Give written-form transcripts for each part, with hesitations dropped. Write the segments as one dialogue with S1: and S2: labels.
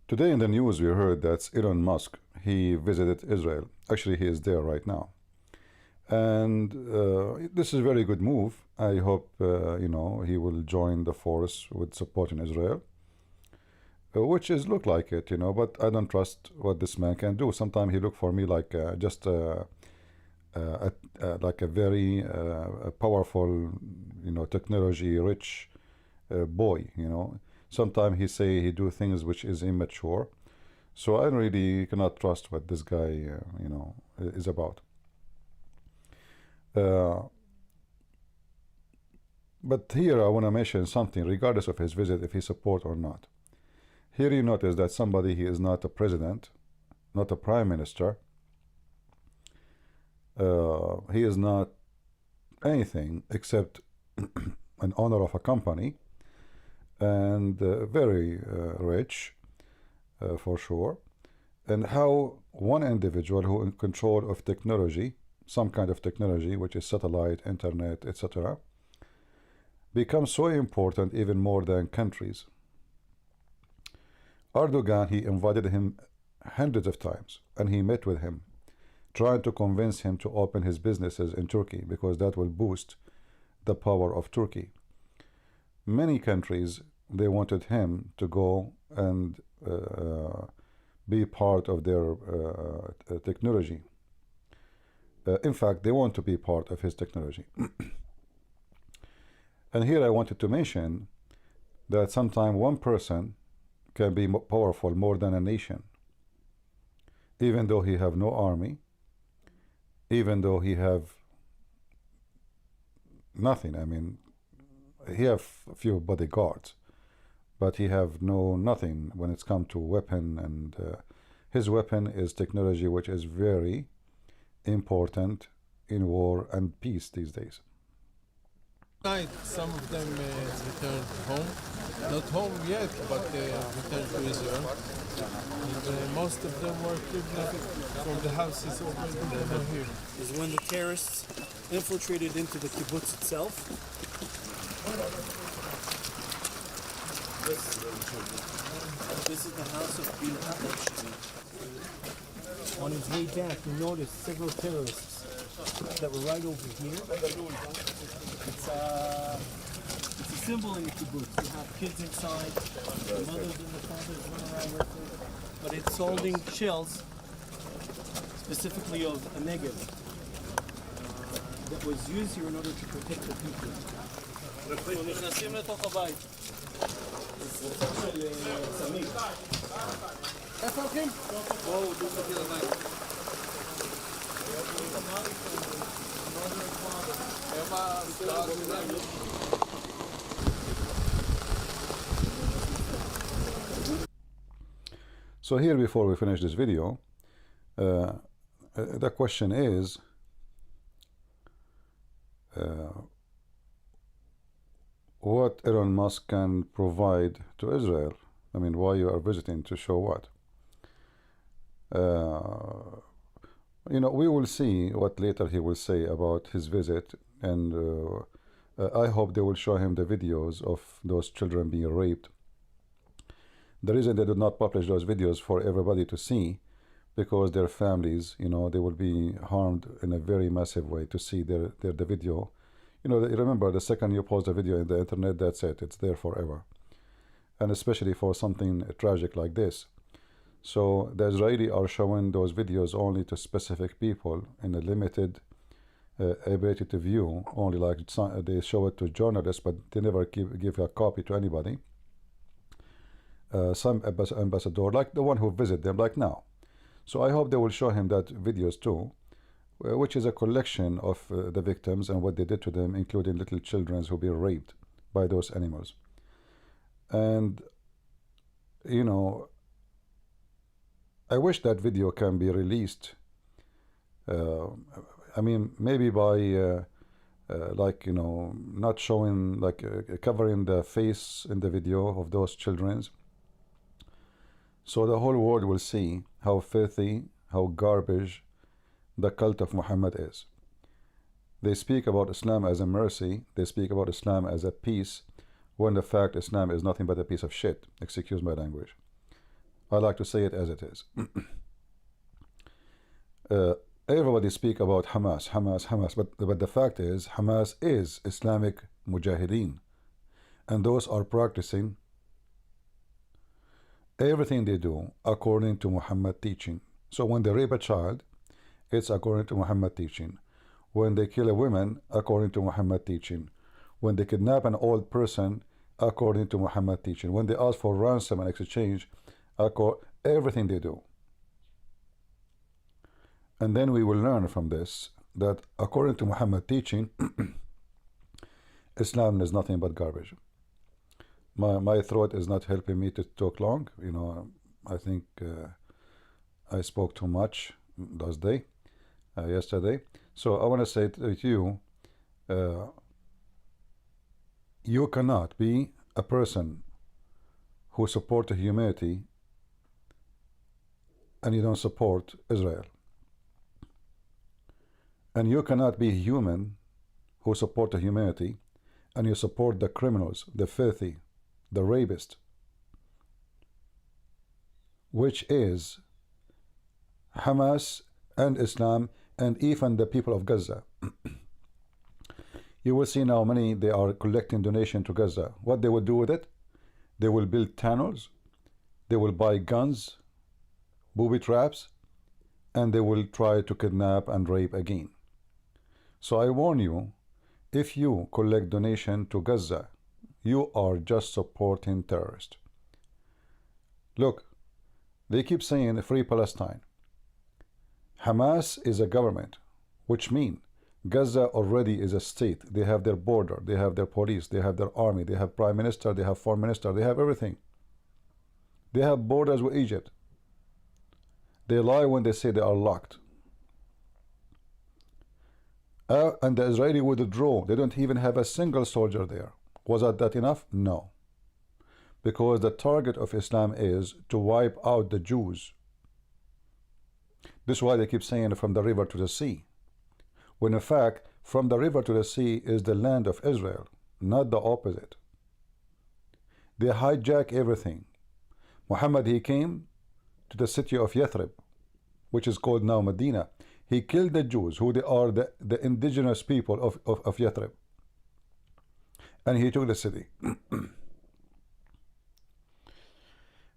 S1: Today in the news we heard that Elon Musk, he visited Israel. Actually, he is there right now. And this is a very good move. I hope, he will join the force with supporting Israel, which is look like it, but I don't trust what this man can do. Sometimes he look for me like just like a very powerful, technology rich boy, Sometimes he say he do things which is immature. So I really cannot trust what this guy, is about. But here I want to mention something, regardless of his visit, if he support or not. Here you notice that somebody, he is not a president, not a prime minister. He is not anything except an owner of a company, and very rich, for sure. And how one individual who in control of technology, some kind of technology, which is satellite, internet, etc., becomes so important even more than countries. Erdogan, he invited him hundreds of times, and he met with him, trying to convince him to open his businesses in Turkey, because that will boost the power of Turkey. Many countries, they wanted him to go and be part of their technology. In fact, they want to be part of his technology. And here I wanted to mention that sometimes one person can be powerful more than a nation, even though he have no army, even though he have nothing. I mean, he have a few bodyguards, but he have nothing when it's come to weapon, and his weapon is technology, which is very important in war and peace these days.
S2: Night, some of them returned home, not home yet, but returned to Israel. And most of them were kidnapped from the houses over here.
S3: Is when the terrorists infiltrated into the kibbutz itself. This is the house of Elon. On his way back, he noticed several terrorists that were right over here. It's a symbol in the kibbutz. You have kids inside, the mothers and the fathers run around with it, but it's holding shells, specifically of a Negev, that was used here in order to protect the people. נכנסים לתוך הבית. זה ספר של סמים. איפה הולכים? בואו, דו חכי לבית.
S1: So here, before we finish this video, the question is, what Elon Musk can provide to Israel? I mean, why you are visiting, to show what? We will see what later he will say about his visit, and I hope they will show him the videos of those children being raped. The reason they do not publish those videos for everybody to see, because their families, they will be harmed in a very massive way to see the video. Remember, the second you post a video in the internet, that's it, it's there forever. And especially for something tragic like this. So the Israeli are showing those videos only to specific people in a limited ability to view, only like they show it to journalists, but they never give a copy to anybody. Some ambassador, like the one who visit them, like now. So I hope they will show him that videos too, which is a collection of the victims and what they did to them, including little children who be raped by those animals. And I wish that video can be released. I mean, maybe by not showing, like covering the face in the video of those children, so the whole world will see how filthy, how garbage the cult of Muhammad is. They speak about Islam as a mercy, they speak about Islam as a peace, when the fact Islam is nothing but a piece of shit. Excuse my language. I like to say it as it is. uh, Everybody speak about Hamas, Hamas, Hamas, but the fact is Hamas is Islamic Mujahideen, and those are practicing everything they do according to Muhammad teaching. So when they rape a child, it's according to Muhammad teaching. When they kill a woman, according to Muhammad teaching. When they kidnap an old person, according to Muhammad teaching. When they ask for ransom and exchange, everything they do. And then we will learn from this that according to Muhammad teaching, Islam is nothing but garbage. My throat is not helping me to talk long. You know, I think I spoke too much last day, yesterday. So I want to say to you, you cannot be a person who supports humanity and you don't support Israel. And you cannot be human who support humanity and you support the criminals, the filthy, the rapist, which is Hamas and Islam and even the people of Gaza. You will see now many, they are collecting donation to Gaza. What they will do with it? They will build tunnels, they will buy guns, booby traps, and they will try to kidnap and rape again. So I warn you, if you collect donation to Gaza, you are just supporting terrorists. Look, they keep saying free Palestine. Hamas is a government, which means Gaza already is a state. They have their border, they have their police, they have their army, they have prime minister, they have foreign minister, they have everything. They have borders with Egypt. They lie when they say they are locked. And the Israeli withdraw. They don't even have a single soldier there. Was that enough? No. Because the target of Islam is to wipe out the Jews. This is why they keep saying from the river to the sea. When in fact, from the river to the sea is the land of Israel, not the opposite. They hijack everything. Muhammad, he came to the city of Yathrib, which is called now Medina. He killed the Jews, who they are the indigenous people of Yathrib. And he took the city.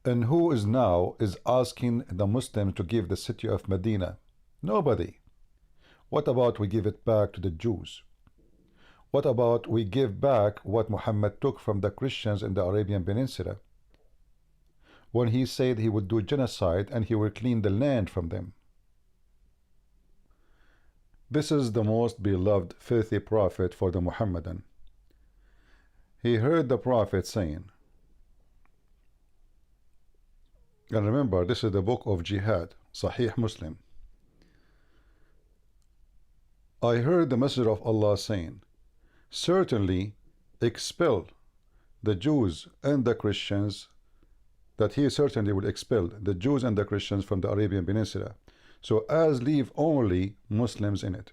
S1: And who is now asking the Muslims to give the city of Medina? Nobody. What about we give it back to the Jews? What about we give back what Muhammad took from the Christians in the Arabian Peninsula? When he said he would do genocide and he will clean the land from them. This is the most beloved filthy prophet for the Muhammadan. He heard the prophet saying, and remember, this is the book of Jihad, Sahih Muslim. I heard the Messenger of Allah saying, certainly expel the Jews and the Christians, that he certainly will expel the Jews and the Christians from the Arabian Peninsula, so as leave only Muslims in it.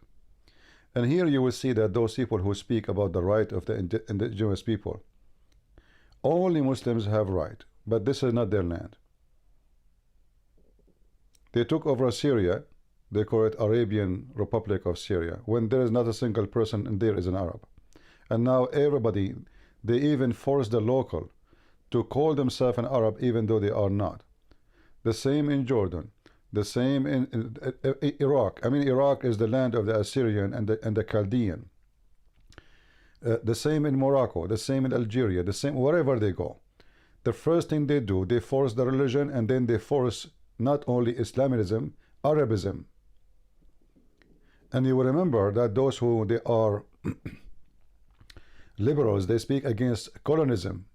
S1: And here you will see that those people who speak about the right of the indigenous people, only Muslims have right, but this is not their land. They took over Syria. They call it Arabian Republic of Syria, when there is not a single person in there is an Arab. And now everybody, they even force the local to call themselves an Arab even though they are not. The same in Jordan, the same in Iraq. I mean, Iraq is the land of the Assyrian and the Chaldean. The same in Morocco, the same in Algeria, the same wherever they go. The first thing they do, they force the religion, and then they force not only Islamism, Arabism. And you will remember that those who they are liberals, they speak against colonism.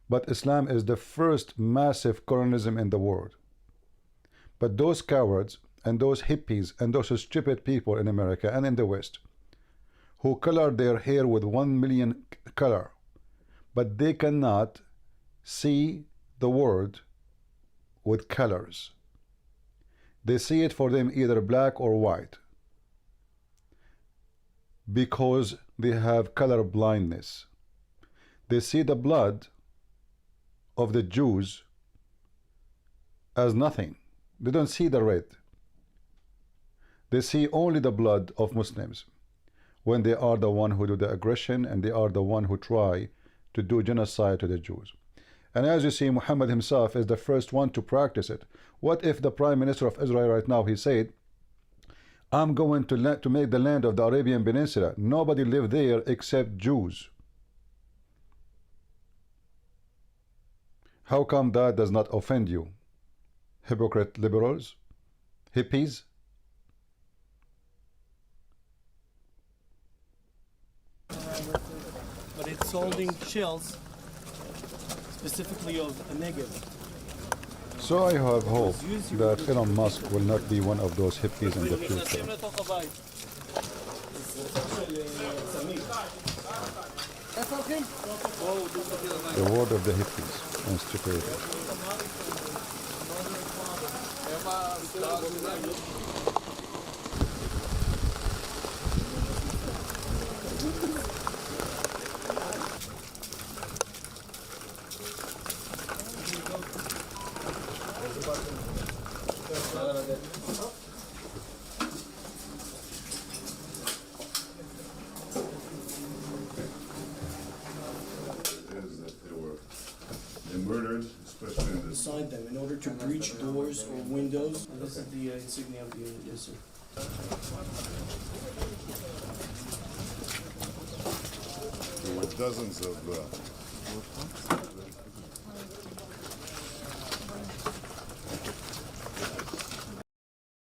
S1: But Islam is the first massive colonism in the world. But those cowards and those hippies and those stupid people in America and in the West who color their hair with 1 million color, but they cannot see the world with colors. They see it for them either black or white, because they have color blindness. They see the blood of the Jews as nothing. They don't see the red. They see only the blood of Muslims when they are the one who do the aggression, and they are the one who try to do genocide to the Jews. And as you see, Muhammad himself is the first one to practice it. What if the Prime Minister of Israel right now, he said, I'm going to make the land of the Arabian Peninsula, nobody live there except Jews? How come that does not offend you? Hypocrite liberals? Hippies?
S3: But it's holding shells, specifically of a negative.
S1: So I have hope that Elon Musk will not be one of those hippies in the future. The word of the hippies and stupidity.
S4: Is that they murdered, especially in this.
S3: Inside them in order to breach doors or windows. And this is the insignia of the unit, yes, sir.
S4: There were dozens of